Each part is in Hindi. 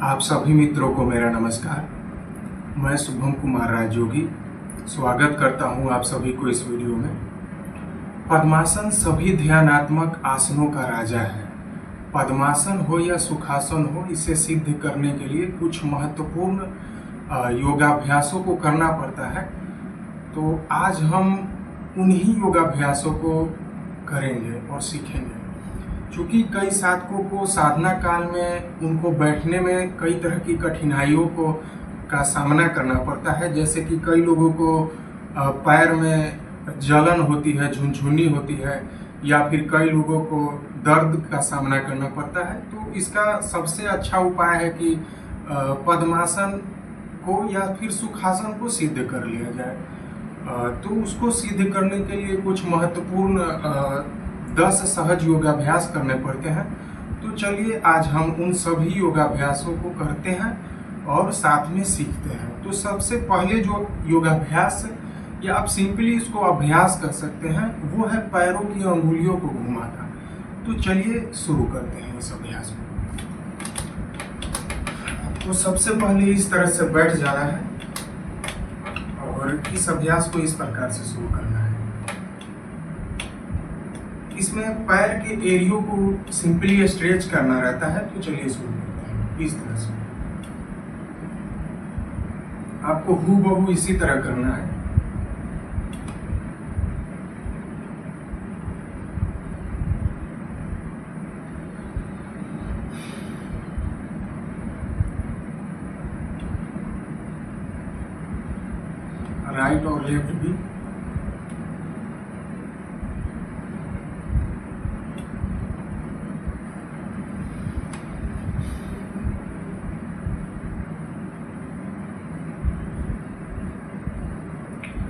आप सभी मित्रों को मेरा नमस्कार। मैं शुभम कुमार राजयोगी स्वागत करता हूं आप सभी को इस वीडियो में। पद्मासन सभी ध्यानात्मक आसनों का राजा है। पद्मासन हो या सुखासन हो, इसे सिद्ध करने के लिए कुछ महत्वपूर्ण योगाभ्यासों को करना पड़ता है। तो आज हम उन्हीं योगाभ्यासों को करेंगे और सीखेंगे। क्योंकि कई साधकों को साधना काल में उनको बैठने में कई तरह की कठिनाइयों का सामना करना पड़ता है। जैसे कि कई लोगों को पैर में जलन होती है, झुनझुनी होती है, या फिर कई लोगों को दर्द का सामना करना पड़ता है। तो इसका सबसे अच्छा उपाय है कि पद्मासन को या फिर सुखासन को सिद्ध कर लिया जाए। तो उसको सिद्ध करने के लिए कुछ महत्वपूर्ण 10 सहज योगाभ्यास करने पड़ते हैं। तो चलिए आज हम उन सभी योगाभ्यासों को करते हैं और साथ में सीखते हैं। तो सबसे पहले जो योगाभ्यास है, या आप सिंपली इसको अभ्यास कर सकते हैं, वो है पैरों की अंगुलियों को घुमाना। तो चलिए शुरू करते हैं इस अभ्यास को। तो सबसे पहले इस तरह से बैठ जाना है और इस अभ्यास को इस प्रकार से शुरू करना है। इसमें पैर के एरियो को सिंपली स्ट्रेच करना रहता है। तो चलिए शुरू करते हैं इस तरह से। आपको हूबहू इसी तरह करना है। राइट और लेफ्ट भी।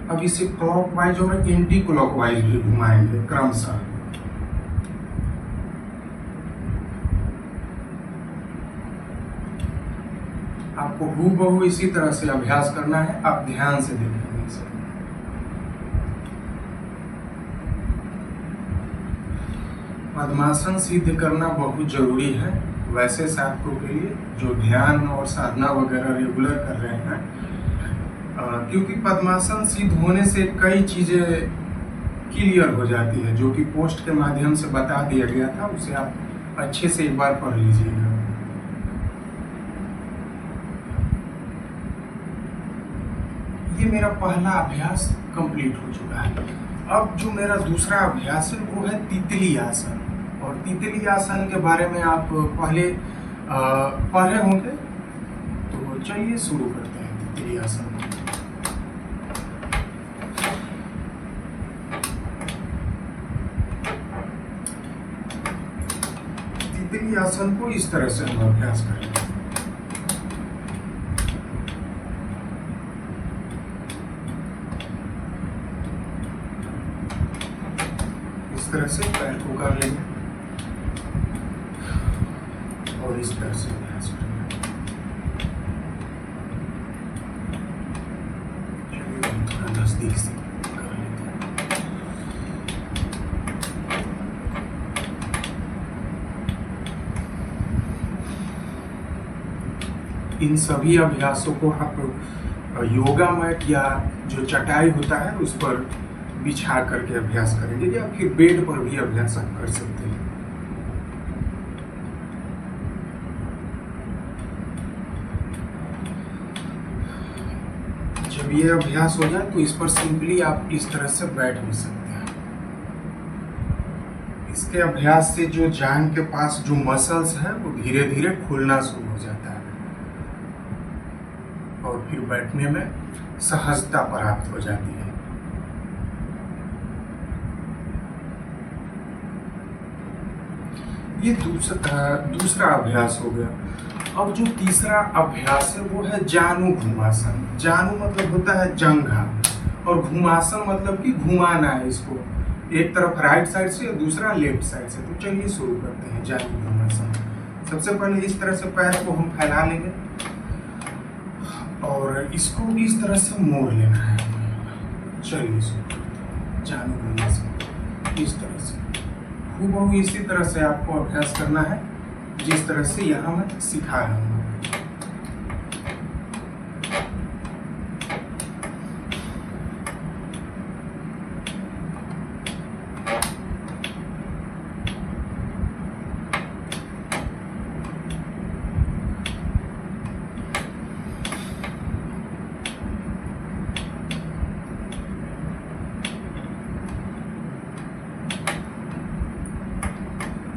अब इसे क्लॉकवाइज और एंटी क्लॉकवाइज भी घुमाएंगे क्रमशः। आपको हूबहू इसी तरह से अभ्यास करना है। आप ध्यान से देखेंगे इसे। पद्मासन सिद्ध करना बहुत जरूरी है वैसे साधकों के लिए जो ध्यान और साधना वगैरह रेगुलर कर रहे हैं। क्योंकि पद्मासन सिद्ध होने से कई चीजें क्लियर हो जाती है, जो कि पोस्ट के माध्यम से बता दिया गया था। उसे आप अच्छे से एक बार पढ़ लीजिएगा। ये मेरा पहला अभ्यास कंप्लीट हो चुका है। अब जो मेरा दूसरा अभ्यास है वो है तितली आसन। और तितली आसन के बारे में आप पहले पढ़े होंगे। तो चलिए शुरू करते हैं तितली आसन। तितली आसन को इस तरह से हम अभ्यास करेंगे। इस तरह से पैर को कर लेंगे और इस तरह से अभ्यास करेंगे। थोड़ा नजदीक से कर लेते हैं। इन सभी अभ्यासों को आप योगा मैट या जो चटाई होता है उस पर बिछा करके अभ्यास करेंगे, या फिर बेड पर भी अभ्यास आप कर सकते हैं। जब ये अभ्यास हो जाए तो इस पर सिंपली आप इस तरह से बैठ भी सकते हैं। इसके अभ्यास से जो जांघ के पास जो मसल्स है वो धीरे धीरे खुलना शुरू हो जाता है और फिर बैठने में सहजता प्राप्त हो जाती है। ये दूसरा अभ्यास हो गया। अब जो तीसरा अभ्यास है वो है जानु घुमासन। जानु मतलब होता है जंघा, और घुमासन मतलब कि घुमाना है इसको एक तरफ राइट साइड से और दूसरा लेफ्ट साइड से। तो चलिए शुरू करते हैं जानु घुमासन। सबसे पहले इस तरह से पैर को हम फैला लेंगे और इसको इस तरह से मोड़ लेना है। चलिए शुरू करते हैं जानु घुमासन। इस तरह से हूबहू इसी तरह से आपको अभ्यास करना है जिस तरह से यहाँ मैं सिखा रहा हूँ।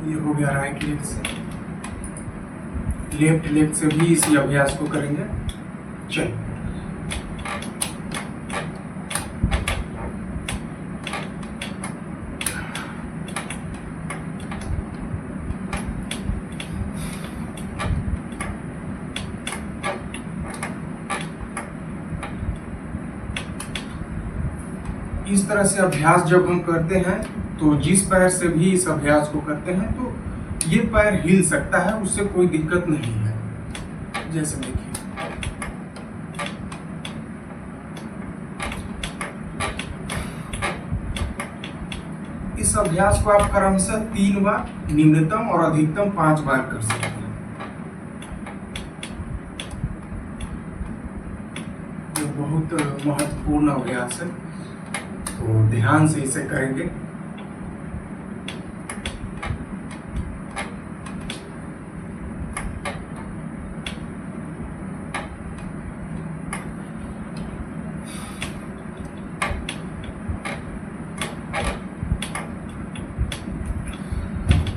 ये हो गया राइट लेग से। लेफ्ट लेग से भी इसी अभ्यास को करेंगे। चलिए, इस तरह से अभ्यास जब हम करते हैं तो जिस पैर से भी इस अभ्यास को करते हैं तो ये पैर हिल सकता है, उससे कोई दिक्कत नहीं है। जैसे देखिए, इस अभ्यास को आप क्रमशः 3 बार, न्यूनतम और अधिकतम 5 बार कर सकते हैं। ये बहुत महत्वपूर्ण अभ्यास है, तो ध्यान से इसे करेंगे।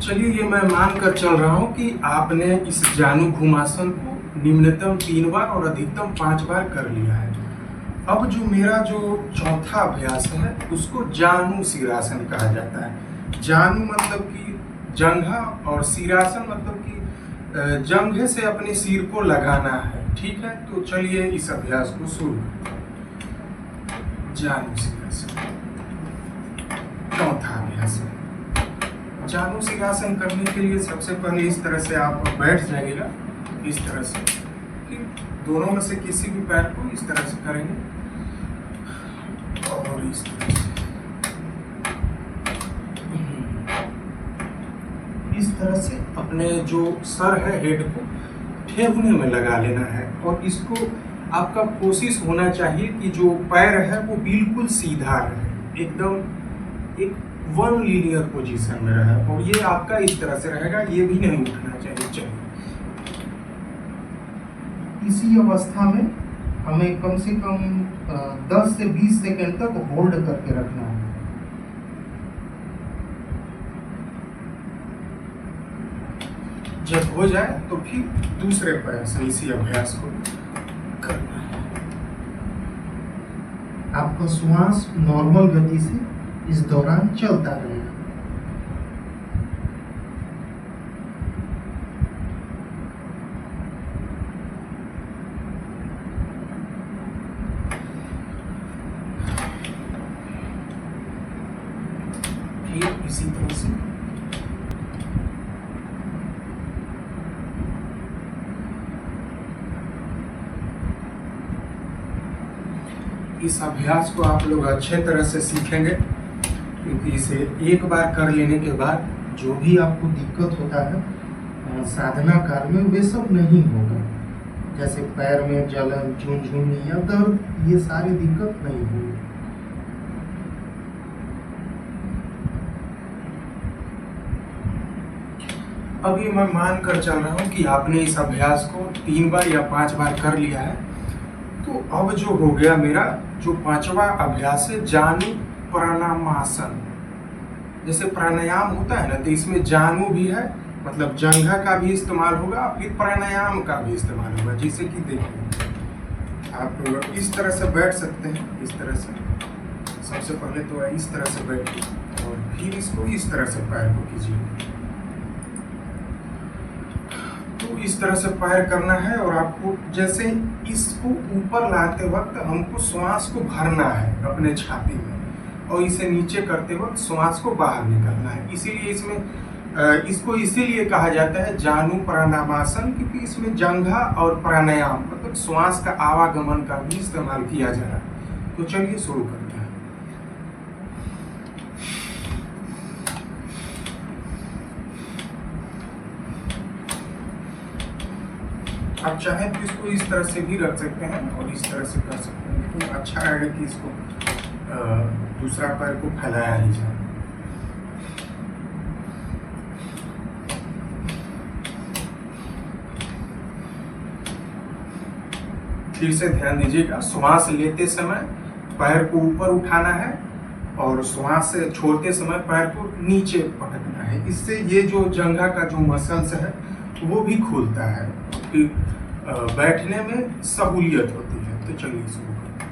चलिए, ये मैं मानकर चल रहा हूं कि आपने इस जानु घुमासन को निम्नतम 3 बार और अधिकतम 5 बार कर लिया है। अब जो मेरा जो चौथा अभ्यास है उसको जानु सिरासन कहा जाता है। जानु मतलब कि जंघा और सिरासन मतलब कि जंघे से अपने सिर को लगाना है। ठीक है, तो चलिए इस अभ्यास को शुरू करते हैं। जानु सिरासन चौथा अभ्यास है। जानु सिरासन करने के लिए सबसे पहले इस तरह से आप बैठ जाइएगा, इस तरह से। फिर दोनों में से किसी भी पैर को इस तरह से करेंगे और इस तरह से, इस तरह से अपने जो सर है, हेड को ठेहुने में लगा लेना है। और इसको आपका कोशिश होना चाहिए कि जो पैर है वो बिल्कुल सीधा रहे, एकदम एक वन लीनियर पोजीशन में रहे। और ये आपका इस तरह से रहेगा, ये भी नहीं उठना चाहिए। चलिए, इसी अवस्था में हमें कम से कम 10 से 20 सेकंड तक होल्ड करके रखना है। जब हो जाए तो फिर दूसरे पैर से इसी अभ्यास को करना है। आपका श्वास नॉर्मल गति से इस दौरान चलता रहेगा। फिर इसी तरह से इस अभ्यास को आप लोग अच्छे तरह से सीखेंगे, क्योंकि इसे एक बार कर लेने के बाद जो भी आपको दिक्कत होता है साधना काल में, वे सब नहीं होगा। जैसे पैर में जलन, झुनझुनी या दर्द, ये सारी दिक्कत नहीं होगी। अभी मैं मानकर चल रहा हूँ कि आपने इस अभ्यास को 3 बार या 5 बार कर लिया है। तो अब जो हो गया मेरा जो 5वां अभ्यास है, जानु प्राणायामासन। जैसे प्राणायाम होता है ना, तो इसमें जानु भी है, मतलब जंघा का भी इस्तेमाल होगा, फिर प्राणायाम का भी इस्तेमाल होगा। जैसे कि देखिए, आप इस तरह से बैठ सकते हैं, इस तरह से। सबसे पहले तो इस तरह से बैठिए और फिर इसको इस तरह से पैर को कीजिए। तो इस तरह से पैर करना है और आपको जैसे इसको ऊपर लाते वक्त हमको श्वास को भरना है अपने छाती में, और इसे नीचे करते वक्त श्वास को बाहर निकालना है। इसीलिए इसमें इसको इसीलिए कहा जाता है जानु प्राणायामासन, क्योंकि इसमें जंघा और प्राणायाम मतलब श्वास का आवागमन का भी इस्तेमाल किया जा रहा है। तो चलिए शुरू करते हैं। आप चाहें तो इसको इस तरह से भी रख सकते हैं और इस तरह से कर सकते हैं, लेकिन अच्छा रहेगा कि इसको दूसरा पैर को फैलाया ही जाए। फिर से ध्यान दीजिएगा, श्वास लेते समय पैर को ऊपर उठाना है और श्वास से छोड़ते समय पैर को नीचे पटकना है। इससे ये जो जंघा का जो मसल्स है वो भी खुलता है, कि बैठने में सहूलियत होती है। तो चलिए शुरू करते हैं।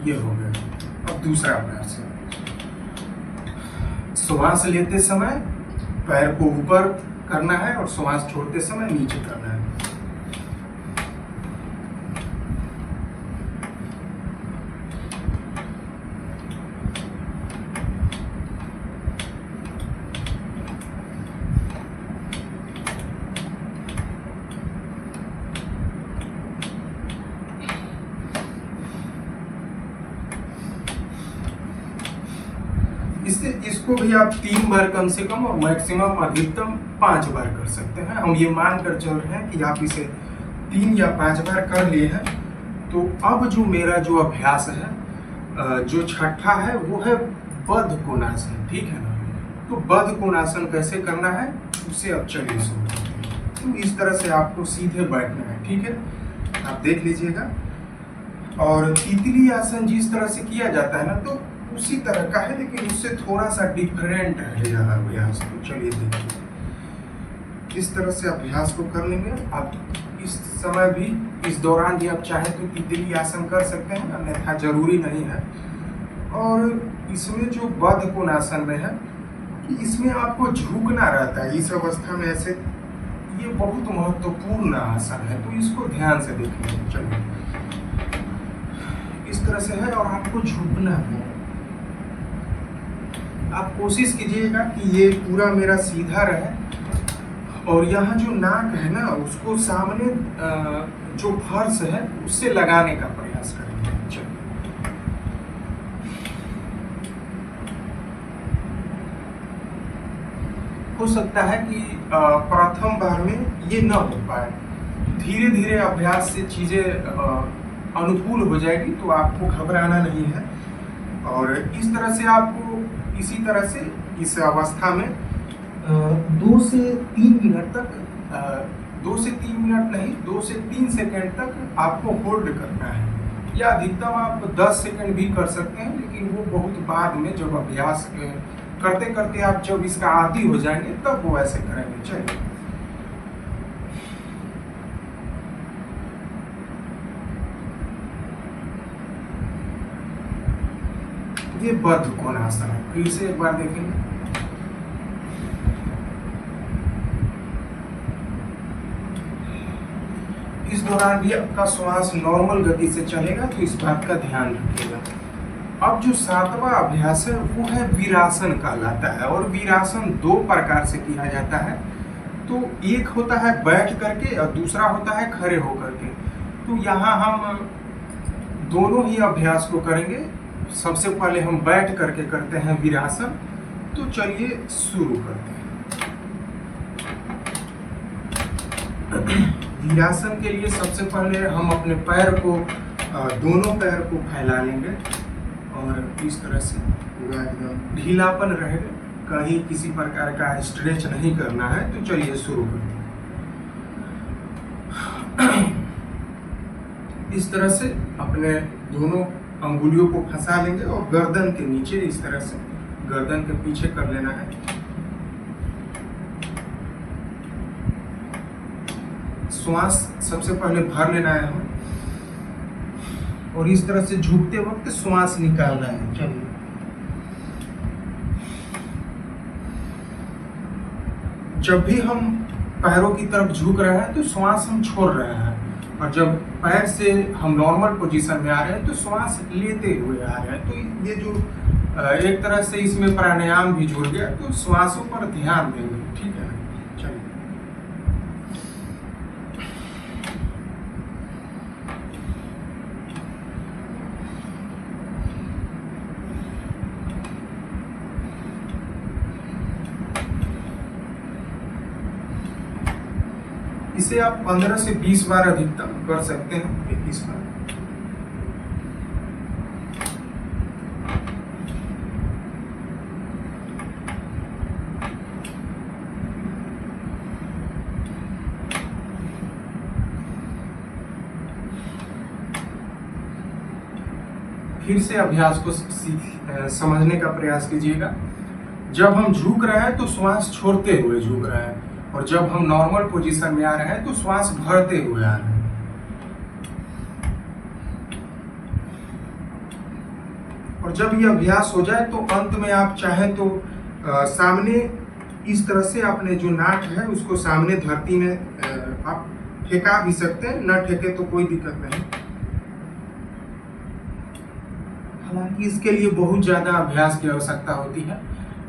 ये हो गया। अब दूसरा अभ्यास है, श्वास लेते समय पैर को ऊपर करना है और श्वास छोड़ते समय नीचे करना है। इसको भी आप 3 बार कम से कम और मैक्सिमम अधिकतम 5 बार कर सकते हैं। हम ये मान कर चल रहे हैं कि आप इसे 3 या 5 बार कर लिए हैं। तो अब जो मेरा जो अभ्यास है, जो छठा है, वो है बद्ध कोणासन। ठीक है ना? तो बद्ध कोणासन कैसे करना है उसे अब चलिए शुरू करते हैं। तो इस तरह से आपको सीधे बैठना है। ठीक है, आप देख लीजिएगा। और तितली आसन जिस तरह से किया जाता है ना, तो उसी तरह का है, लेकिन उससे थोड़ा सा डिफरेंट है यह अभ्यास। तो चलिए देखिए, इस तरह से अभ्यास को कर लेंगे। आप इस समय भी, इस दौरान भी आप चाहे तो तितली आसन कर सकते हैं, अन्यथा जरूरी नहीं है। और इसमें जो बद्ध कोणासन में है कि इसमें आपको झुकना रहता है इस अवस्था में ऐसे। ये बहुत महत्वपूर्ण आसन है, तो इसको ध्यान से देखिए। चलिए, इस तरह से है और आपको झुकना है। आप कोशिश कीजिएगा कि ये पूरा मेरा सीधा रहे और यहाँ जो नाक है ना, उसको सामने जो फर्श है उससे लगाने का प्रयास करेंगे। चलिए, हो सकता है कि प्रथम बार में ये न हो पाए। धीरे धीरे अभ्यास से चीजें अनुकूल हो जाएगी, तो आपको घबराना नहीं है। और इस तरह से आपको इसी तरह से इस अवस्था में 2 से 3 मिनट तक, 2 से 3 मिनट नहीं, 2 से 3 सेकंड तक आपको होल्ड करना है। या अधिकतम आप 10 सेकंड भी कर सकते हैं, लेकिन वो बहुत बाद में, जब अभ्यास करते करते आप जब इसका आदी हो जाएंगे तब वो ऐसे करेंगे। चलिए, ये बद्ध कोणासन है। फिर से एक बार देखेंगे। इस दौरान भी आपका श्वास नॉर्मल गति से चलेगा, तो इस बात का ध्यान रखिएगा। अब जो 7वां अभ्यास है वो है वीरासन कहलाता है। और वीरासन 2 प्रकार से किया जाता है। तो एक होता है बैठ करके और दूसरा होता है खड़े होकर के। तो यहाँ हम दोनों ही अभ्यास को करेंगे। सबसे पहले हम बैठ करके करते हैं वीरासन। तो चलिए शुरू करते हैं। वीरासन के लिए सबसे पहले हम अपने पैर को, दोनों पैर को फैला लेंगे और इस तरह से पूरा एकदम ढीलापन रहेगा, कहीं किसी प्रकार का स्ट्रेच नहीं करना है। तो चलिए शुरू करते हैं। इस तरह से अपने दोनों अंगुलियों को फंसा लेंगे और गर्दन के नीचे इस तरह से गर्दन के पीछे कर लेना है। श्वास सबसे पहले भर लेना है हमें और इस तरह से झुकते वक्त श्वास निकालना है। चलिए, जब भी हम पैरों की तरफ झुक रहे हैं तो श्वास हम छोड़ रहे हैं, और जब पैर से हम नॉर्मल पोजीशन में आ रहे हैं तो श्वास लेते हुए आ रहे हैं। तो ये जो एक तरह से इसमें प्राणायाम भी जुड़ गया, तो श्वासों पर ध्यान देंगे। ठीक है, चलिए। इसे आप 15 से 20 बार अधिकतम कर सकते हैं। 21 बार। फिर से अभ्यास को समझने का प्रयास कीजिएगा। जब हम झुक रहे हैं तो श्वास छोड़ते हुए झुक रहे हैं, और जब हम नॉर्मल पोजीशन में आ रहे हैं तो श्वास भरते हुए आ रहे हैं। और जब ये अभ्यास हो जाए तो अंत में आप चाहें तो सामने इस तरह से अपने जो नाक है उसको सामने धरती में आप ठेका भी सकते हैं, न ठेके तो कोई दिक्कत नहीं। हालांकि इसके लिए बहुत ज़्यादा अभ्यास की आवश्यकता होती है,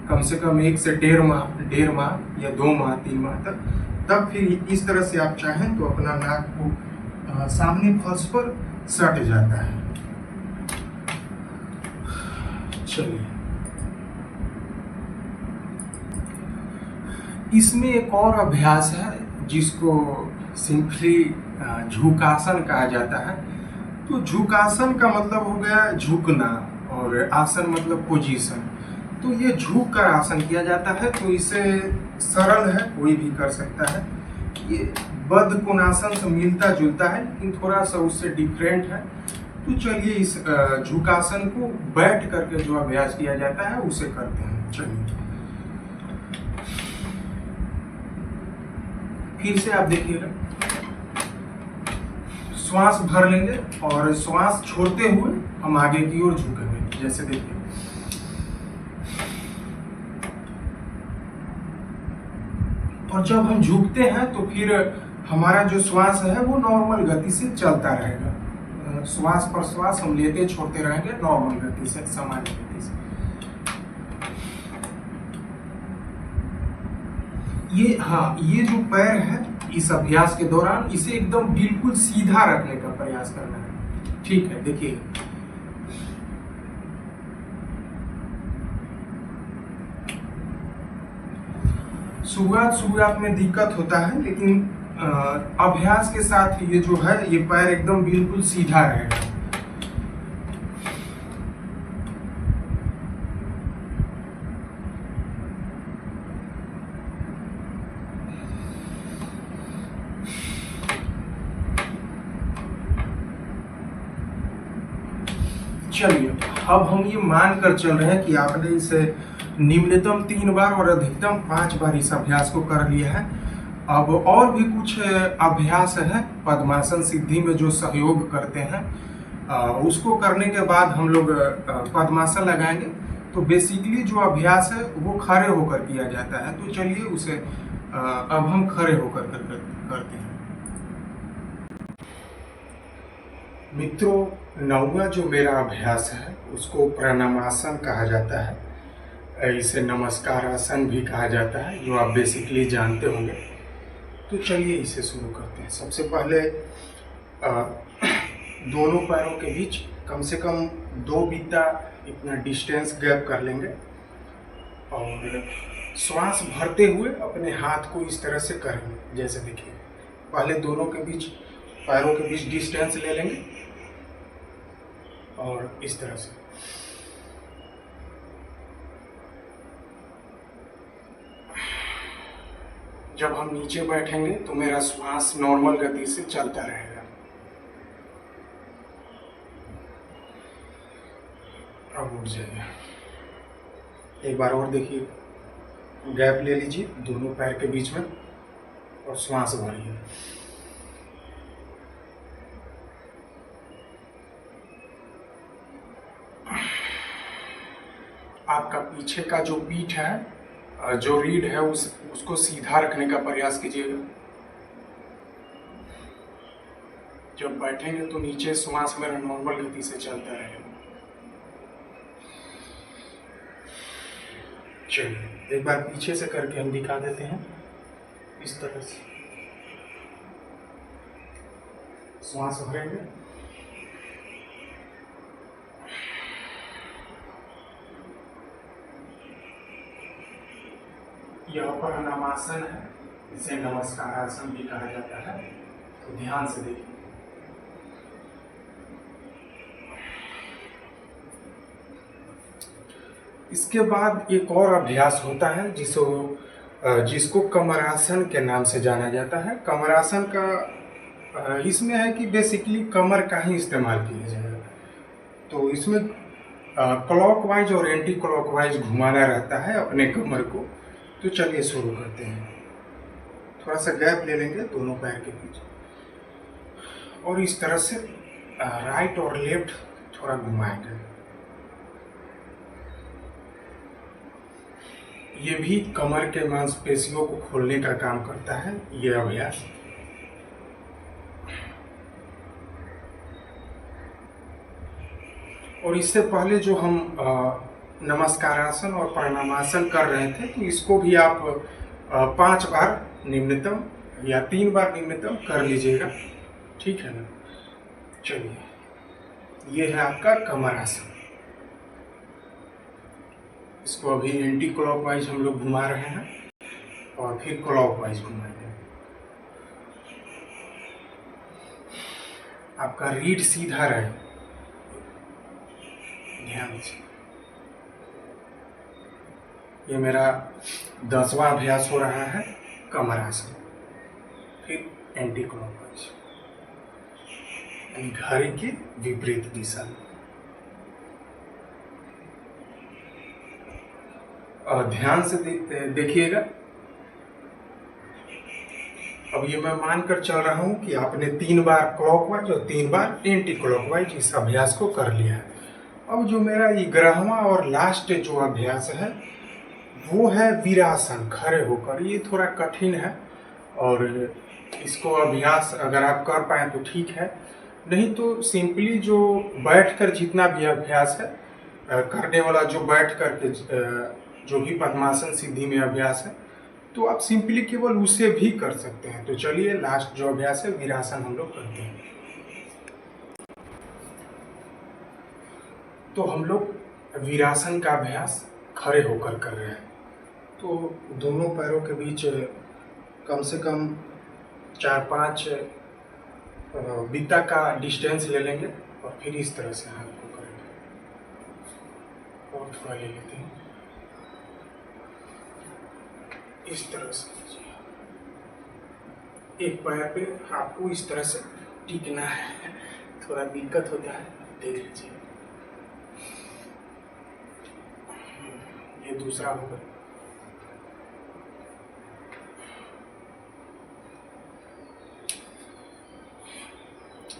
कम से कम 1 से 1.5 माह या 2 माह 3 माह तक। तब फिर इस तरह से आप चाहें तो अपना नाक को सामने फर्श पर सट जाता है। चलिए, इसमें एक और अभ्यास है जिसको सिंपली झुकासन कहा जाता है। तो झुकासन का मतलब हो गया झुकना, और आसन मतलब पोजीशन। तो ये झुक कर आसन किया जाता है, तो इसे सरल है, कोई भी कर सकता है। ये बद्ध कोणासन से मिलता जुलता है, लेकिन थोड़ा सा उससे डिफरेंट है। तो चलिए इस झुकासन को बैठ करके जो अभ्यास किया जाता है उसे करते हैं। चलिए, फिर से आप देखिएगा, श्वास भर लेंगे और श्वास छोड़ते हुए हम आगे की ओर झुकेंगे। जैसे देखिए, और जब हम झुकते हैं तो फिर हमारा जो श्वास है वो नॉर्मल गति से चलता रहेगा। श्वास पर श्वास हम लेते छोड़ते रहेंगे नॉर्मल गति से, सामान्य गति से। ये जो पैर है इस अभ्यास के दौरान इसे एकदम बिल्कुल सीधा रखने का प्रयास करना है। ठीक है, देखिए, शुरुआत में दिक्कत होता है, लेकिन अभ्यास के साथ ये जो है ये पैर एकदम बिल्कुल सीधा रहेगा। चलिए, अब हम ये मान कर चल रहे हैं कि आपने इसे निम्नतम 3 बार और अधिकतम 5 बार इस अभ्यास को कर लिया है। अब और भी कुछ अभ्यास है पद्मासन सिद्धि में जो सहयोग करते हैं, उसको करने के बाद हम लोग पद्मासन लगाएंगे। तो बेसिकली जो अभ्यास है वो खड़े होकर किया जाता है। तो चलिए उसे अब हम खड़े होकर करते हैं। मित्रों, 9वां जो मेरा अभ्यास है उसको प्राणायामासन कहा जाता है। इसे नमस्कार आसन भी कहा जाता है, जो आप बेसिकली जानते होंगे। तो चलिए इसे शुरू करते हैं। सबसे पहले दोनों पैरों के बीच कम से कम 2 बित्ता इतना डिस्टेंस गैप कर लेंगे, और श्वास भरते हुए अपने हाथ को इस तरह से करेंगे। जैसे देखिए, पहले दोनों के बीच, पैरों के बीच डिस्टेंस ले लेंगे और इस तरह से। जब हम नीचे बैठेंगे तो मेरा श्वास नॉर्मल गति से चलता रहेगा। अब उठ जाइए। एक बार और देखिए, गैप ले लीजिए दोनों पैर के बीच में और श्वास भरिए। आपका पीछे का जो पीठ है, जो रीढ़ है, उसको सीधा रखने का प्रयास कीजिएगा। जब बैठेंगे तो नीचे श्वास मेरा नॉर्मल गति से चलता रहेगा। चलिए एक बार पीछे से करके हम दिखा देते हैं। इस तरह से श्वास भरेंगे, यह प्राणायामासन है, इसे नमस्कार आसन भी कहा जाता है। तो ध्यान से देखिए। इसके बाद एक और अभ्यास होता है जिसको कमरासन के नाम से जाना जाता है। कमरासन का इसमें है कि बेसिकली कमर का ही इस्तेमाल किया जाएगा। तो इसमें क्लॉकवाइज और एंटी क्लॉकवाइज घुमाना रहता है अपने कमर को। तो चलिए शुरू करते हैं। थोड़ा सा गैप ले लेंगे दोनों पैर के बीच और इस तरह से राइट और लेफ्ट थोड़ा घुमाएंगे। ये भी कमर के मांसपेशियों को खोलने का काम करता है ये अभ्यास। और इससे पहले जो हम नमस्कारासन और प्रणामासन कर रहे थे, तो इसको भी आप 5 बार निम्नतम या 3 बार निम्नतम कर लीजिएगा, ठीक है ना। चलिए, ये है आपका कमर आसन। इसको अभी एंटी क्लॉकवाइज हम लोग घुमा रहे हैं और फिर क्लॉकवाइज घुमाएंगे। आपका रीढ़ सीधा रहे, ध्यान से। ये मेरा 10वां अभ्यास हो रहा है कमर आसन, फिर एंटी क्लॉकवाइज यानी घड़ी की विपरीत दिशा में। और ध्यान से देखिएगा। अब ये मैं मानकर चल रहा हूं कि आपने 3 बार क्लॉकवाइज और 3 बार एंटी क्लॉकवाइज इस अभ्यास को कर लिया है। अब जो मेरा 11वां और लास्ट जो अभ्यास है वो है वीरासन, खड़े होकर। ये थोड़ा कठिन है और इसको अभ्यास अगर आप कर पाए तो ठीक है, नहीं तो सिंपली जो बैठकर जितना भी अभ्यास है करने वाला, जो बैठ करके जो भी पद्मासन सिद्धि में अभ्यास है, तो आप सिंपली केवल उसे भी कर सकते हैं। तो चलिए, लास्ट जो अभ्यास है वीरासन हम लोग करते हैं। तो हम लोग वीरासन का अभ्यास खड़े होकर कर रहे हैं। तो दोनों पैरों के बीच कम से कम 4-5 बित्ता का डिस्टेंस ले लेंगे और फिर इस तरह से हाथ को करेंगे। और थोड़ा ले लेते हैं इस तरह से। एक पैर पे आपको इस तरह से टिकना है, थोड़ा दिक्कत होता है, देख लीजिए। ये दूसरा होगा।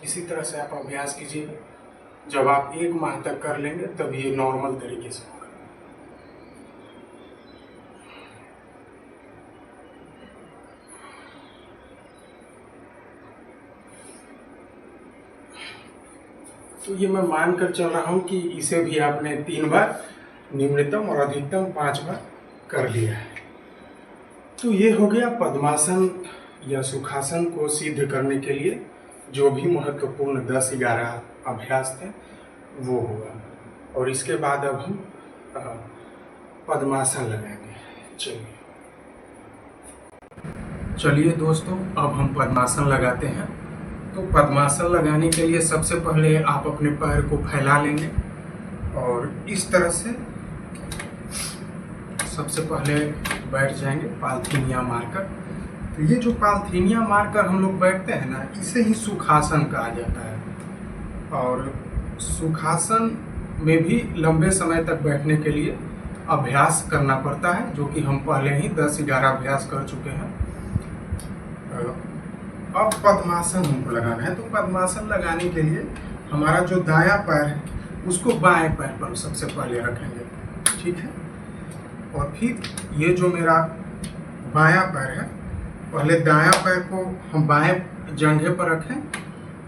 इसी तरह से आप अभ्यास कीजिए। जब आप 1 माह तक कर लेंगे तब ये नॉर्मल तरीके से होगा। तो ये मैं मानकर चल रहा हूँ कि इसे भी आपने 3 बार निम्नतम और अधिकतम 5 बार कर लिया है। तो ये हो गया पद्मासन या सुखासन को सिद्ध करने के लिए जो भी महत्वपूर्ण 10-11 अभ्यास थे वो होगा। और इसके बाद अब हम पद्मासन लगाएंगे। चलिए दोस्तों, अब हम पद्मासन लगाते हैं। तो पद्मासन लगाने के लिए सबसे पहले आप अपने पैर को फैला लेंगे और इस तरह से सबसे पहले बैठ जाएंगे पालथीनिया मारकर। तो ये जो पालथीनिया मारकर हम लोग बैठते हैं ना, इसे ही सुखासन कहा जाता है। और सुखासन में भी लंबे समय तक बैठने के लिए अभ्यास करना पड़ता है, जो कि हम पहले ही 10-11 अभ्यास कर चुके हैं। अब पद्मासन हमको लगाना है। तो पद्मासन लगाने के लिए हमारा जो दायां पैर है उसको बाएं पैर पर सबसे पहले रखेंगे, ठीक है। और फिर ये जो मेरा बायां पैर है, पहले दायां पैर को हम बाएं जंघे पर रखें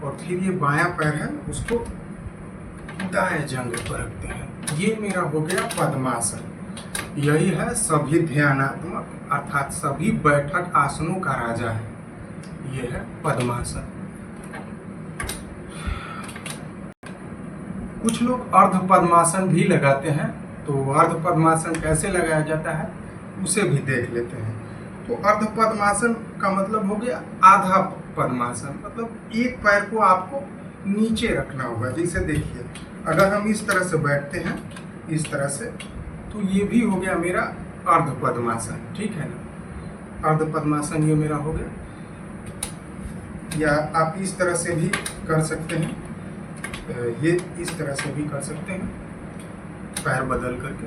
और फिर ये बायां पैर है उसको दाएं जंघे पर रखते हैं। ये मेरा हो गया पद्मासन। यही है सभी ध्यानात्मक अर्थात सभी बैठक आसनों का राजा है। ये है पद्मासन। कुछ लोग अर्ध पद्मासन भी लगाते हैं। तो अर्ध पद्मासन कैसे लगाया जाता है उसे भी देख लेते हैं। तो अर्ध पद्मासन का मतलब हो गया आधा पद्मासन, मतलब एक पैर को आपको नीचे रखना होगा। जैसे देखिए, अगर हम इस तरह से बैठते हैं, इस तरह से, तो ये भी हो गया मेरा अर्ध पद्मासन, ठीक है ना। अर्ध पद्मासन ये मेरा हो गया। या आप इस तरह से भी कर सकते हैं, ये इस तरह से भी कर सकते हैं पैर बदल करके।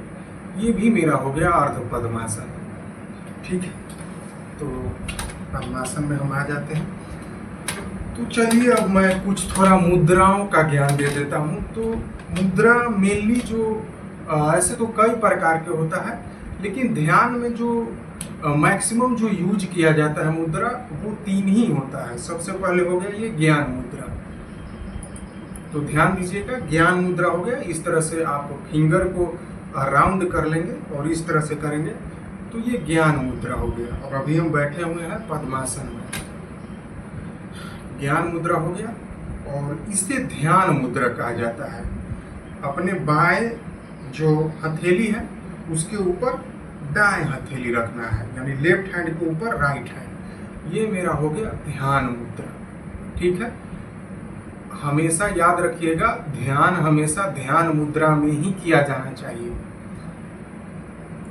ये भी मेरा हो गया अर्ध पद्मासन। ठीक है, तो पद्मासन में हम आ जाते हैं। तो चलिए अब मैं कुछ थोड़ा मुद्राओं का ज्ञान दे देता हूँ। तो मुद्रा मेनली जो ऐसे तो कई प्रकार के होता है, लेकिन ध्यान में जो मैक्सिमम जो यूज किया जाता है मुद्रा वो 3 ही होता है। सबसे पहले हो गया ये ज्ञान मुद्रा। तो ध्यान दीजिएगा, ज्ञान मुद्रा हो गया। इस तरह से आप फिंगर को राउंड कर लेंगे और इस तरह से करेंगे तो ये ज्ञान मुद्रा हो गया। और अभी हम बैठे हुए हैं पद्मासन में। ज्ञान मुद्रा हो गया और इसे ध्यान मुद्रा कहा जाता है। अपने बाएं जो हथेली है उसके ऊपर दाएं हथेली रखना है, यानी लेफ्ट हैंड के ऊपर राइट हैंड। ये मेरा हो गया ध्यान मुद्रा। ठीक है, हमेशा याद रखिएगा, ध्यान हमेशा ध्यान मुद्रा में ही किया जाना चाहिए।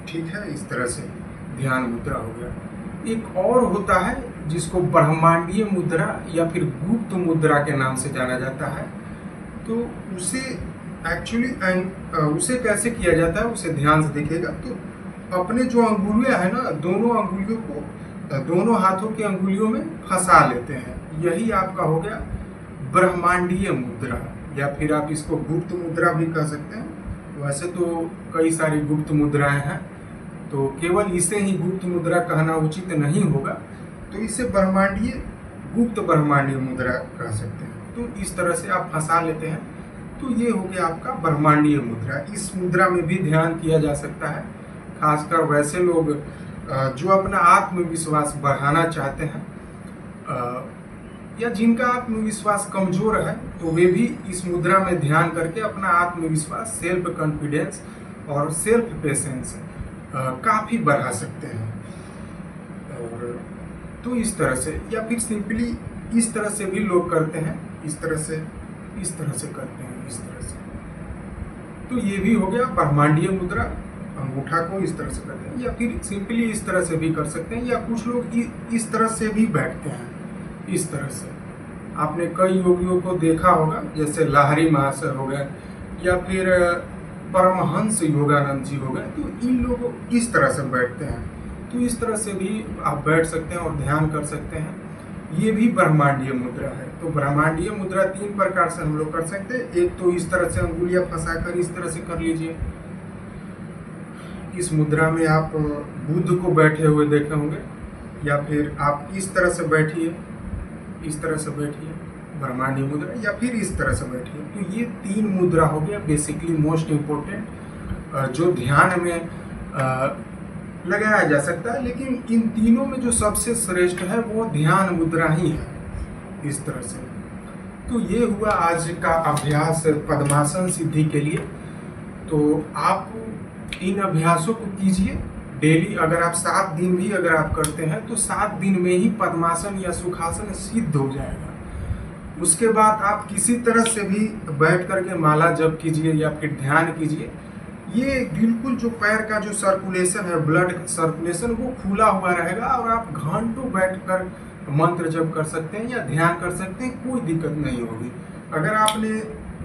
ठीक है, इस तरह से ध्यान मुद्रा हो गया। एक और होता है जिसको ब्रह्मांडीय मुद्रा या फिर गुप्त मुद्रा के नाम से जाना जाता है। तो उसे एक्चुअली उसे कैसे किया जाता है उसे ध्यान से देखिएगा। तो अपने जो अंगुलियां है ना, दोनों अंगुलियों को दोनों हाथों की अंगुलियों में फंसा लेते हैं। यही आपका हो गया ब्रह्मांडीय मुद्रा, या फिर आप इसको गुप्त मुद्रा भी कह सकते हैं। वैसे तो कई सारी गुप्त मुद्राएं हैं, तो केवल इसे ही गुप्त मुद्रा कहना उचित नहीं होगा, तो इसे ब्रह्मांडीय गुप्त ब्रह्मांडीय मुद्रा कह सकते हैं। तो इस तरह से आप फंसा लेते हैं, तो ये हो गया आपका ब्रह्मांडीय मुद्रा। इस मुद्रा में भी ध्यान किया जा सकता है, खासकर वैसे लोग जो अपना आत्मविश्वास बढ़ाना चाहते हैं या जिनका आत्मविश्वास कमजोर है, तो वे भी इस मुद्रा में ध्यान करके अपना आत्मविश्वास, सेल्फ कॉन्फिडेंस और सेल्फ पेशेंस काफ़ी बढ़ा सकते हैं। और तो इस तरह से, या फिर सिंपली इस तरह से भी लोग करते हैं, इस तरह से करते हैं, इस तरह से। तो ये भी हो गया ब्रह्मांडीय मुद्रा। अंगूठा को इस तरह से करते हैं, या फिर सिंपली इस तरह से भी कर सकते हैं, या कुछ लोग इस तरह से भी बैठते हैं, इस तरह से। आपने कई योगियों को देखा होगा, जैसे लाहरी महाशय हो गए या फिर परमहंस योगानंद जी हो गए, तो इन लोगों इस तरह से बैठते हैं। तो इस तरह से भी आप बैठ सकते हैं और ध्यान कर सकते हैं। ये भी ब्रह्मांडीय मुद्रा है। तो ब्रह्मांडीय मुद्रा 3 प्रकार से हम लोग कर सकते हैं। एक तो इस तरह से अंगुलियां फंसाकर इस तरह से कर लीजिए। इस मुद्रा में आप बुद्ध को बैठे हुए देखे होंगे, या फिर आप इस तरह से बैठिए, इस तरह से बैठिए ब्रह्मांडीय मुद्रा, या फिर इस तरह से बैठिए। तो ये 3 मुद्रा हो गया बेसिकली मोस्ट इम्पोर्टेंट, जो ध्यान में लगाया जा सकता है। लेकिन इन तीनों में जो सबसे श्रेष्ठ है वो ध्यान मुद्रा ही है, इस तरह से। तो ये हुआ आज का अभ्यास पद्मासन सिद्धि के लिए। तो आप इन अभ्यासों को कीजिए डेली। अगर आप 7 दिन भी अगर आप करते हैं तो 7 दिन में ही पद्मासन या सुखासन सिद्ध हो जाएगा। उसके बाद आप किसी तरह से भी बैठ करके माला जप कीजिए या फिर ध्यान कीजिए। ये बिल्कुल जो पैर का जो सर्कुलेशन है, ब्लड सर्कुलेशन, वो खुला हुआ रहेगा और आप घंटों बैठकर मंत्र जप कर सकते हैं या ध्यान कर सकते हैं, कोई दिक्कत नहीं होगी। अगर आपने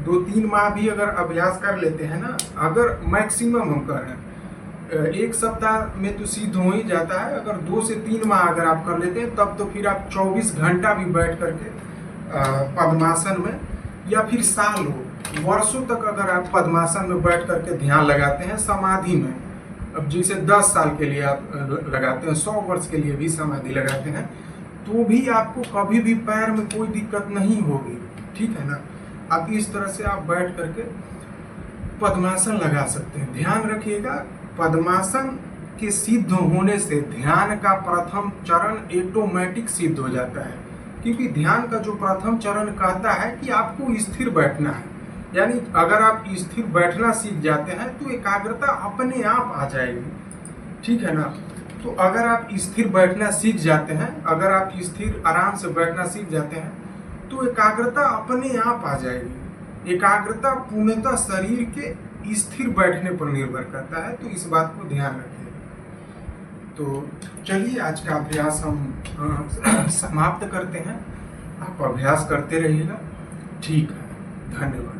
2-3 माह भी अगर अभ्यास कर लेते हैं ना, अगर मैक्सिमम हम कर रहे हैं 1 सप्ताह में तो सिद्ध हो ही जाता है। अगर 2 से 3 माह अगर आप कर लेते हैं तब तो फिर आप 24 घंटा भी बैठ करके पद्मासन में, या फिर साल हो, वर्षों तक अगर आप पद्मासन में बैठ करके ध्यान लगाते हैं समाधि में, अब जैसे 10 साल के लिए आप लगाते हैं, 100 वर्ष के लिए भी समाधि लगाते हैं, तो भी आपको कभी भी पैर में कोई दिक्कत नहीं होगी। ठीक है ना। आप इस तरह से आप बैठ करके पद्मासन लगा सकते हैं। ध्यान रखिएगा, पद्मासन के सिद्ध होने से ध्यान का प्रथम चरण ऑटोमेटिक सिद्ध हो जाता है, क्योंकि ध्यान का जो प्रथम चरण कहता है कि आपको स्थिर बैठना है। यानी अगर आप स्थिर बैठना सीख जाते हैं तो एकाग्रता अपने आप आ जाएगी। ठीक है ना। तो अगर आप स्थिर बैठना सीख जाते हैं, अगर आप स्थिर आराम से बैठना सीख जाते हैं तो एकाग्रता अपने आप आ जाएगी। एकाग्रता पूर्णतः शरीर के स्थिर बैठने पर निर्भर करता है, तो इस बात को ध्यान रखिए। तो चलिए आज का अभ्यास हम समाप्त करते हैं। आप अभ्यास करते रहिएगा। ठीक है, धन्यवाद।